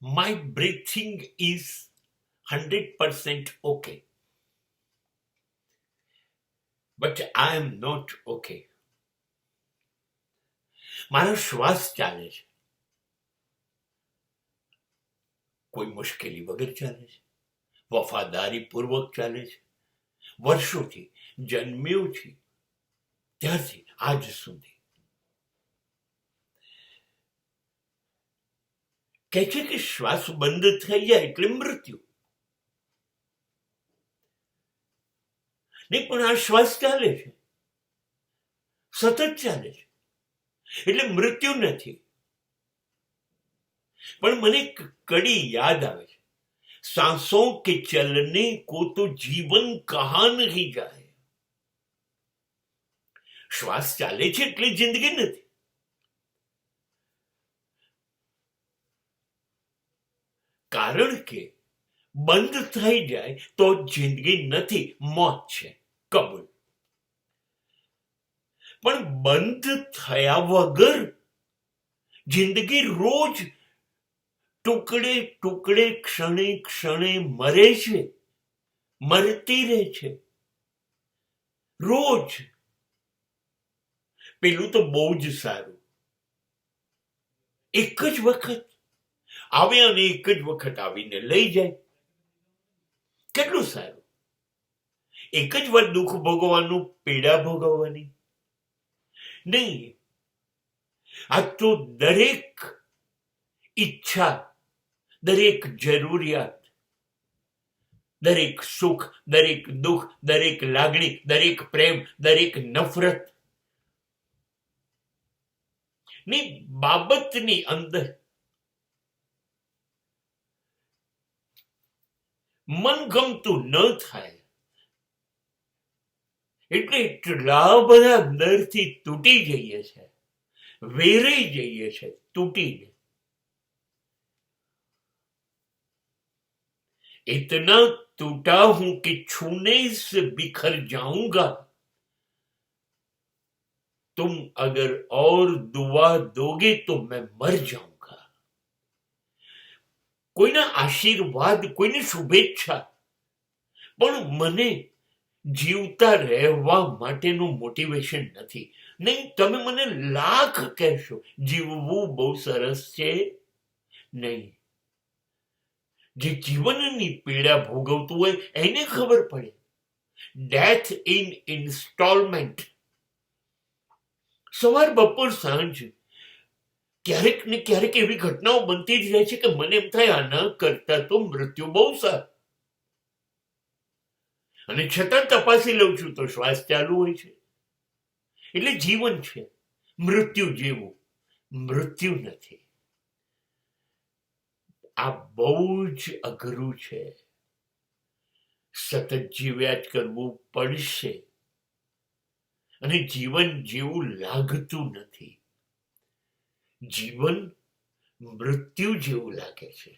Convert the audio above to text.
my breathing is 100% okay, but I am not okay. મારો શ્વાસ ચાલે છે, કોઈ મુશ્કેલી વગર ચાલે છે, વફાદારીપૂર્વક ચાલે છે, વર્ષોથી જન્મ્યો છે ત્યારથી આજ સુધી. કહે છે કે શ્વાસ બંધ થઈ જાય એટલે મૃત્યુ. નહીં, પણ આ શ્વાસ ચાલે છે, સતત ચાલે છે, એટલે મૃત્યુ નથી. પણ મને એક કડી યાદ આવે છે, सांसों के चलने को तो जीवन कहा नहीं जाए. શ્વાસ ચાલે છે એટલે જિંદગી નથી. કારણ કે બંધ થઈ જાય તો જિંદગી નથી, મોત છે. કબૂલ. પણ બંધ થયા વગર જિંદગી રોજ ટુકડે ટુકડે ક્ષણે ક્ષણે મરે છે, મરતી રહે છે રોજ. પેલું તો બહુ જ સારું, એક જ વખત આવે અને એક જ વખત આવીને લઈ જાય. કેટલું સારું. એક જ વાર દુઃખ ભોગવવાનું, પીડા ભોગવવાની નહીં. આ તો દરેક ઈચ્છા, દરેક જરૂરિયાત, દરેક સુખ, દરેક દુઃખ, દરેક લાગણી, દરેક પ્રેમ, દરેક નફરત ની બાબતની અંદર મનગમતું ન થાય એટલે એટલા બધા અંદરથી તૂટી જઈએ છે, વેરાઈ જઈએ છે તૂટીને. इतना टूटा हूं कि छूने से बिखर जाऊंगा, तुम अगर और दुआ दोगे तो मैं मर जाऊंगा. કોઈના આશીર્વાદ, કોઈની શુભેચ્છા પણ મને જીવતા રહેવા માટેનું મોટિવેશન નથી. નહીં, તમે મને લાખ કહેશો જીવવું બહુ સરસ છે, નહીં. જે જીવનની પીડા ભોગવતું હોય એને ખબર પડે. Death in installment. સવાર, બપોર, સાંજ ક્યારેક ને ક્યારેક એવી ઘટનાઓ બનતી જ રહે છે કે મને એમ થાય આના કરતા તો મૃત્યુ બહુ સારું. અને છતાં તપાસી લઉં છું તો શ્વાસ ચાલુ હોય છે. એટલે જીવન છે, મૃત્યુ જેવું મૃત્યુ નથી. આ બહુ જ અઘરું છે. સતત જીવ્યા જ કરવું પડશે. અને જીવન જેવું લાગતું નથી. જીવન મૃત્યુ જેવું લાગે છે.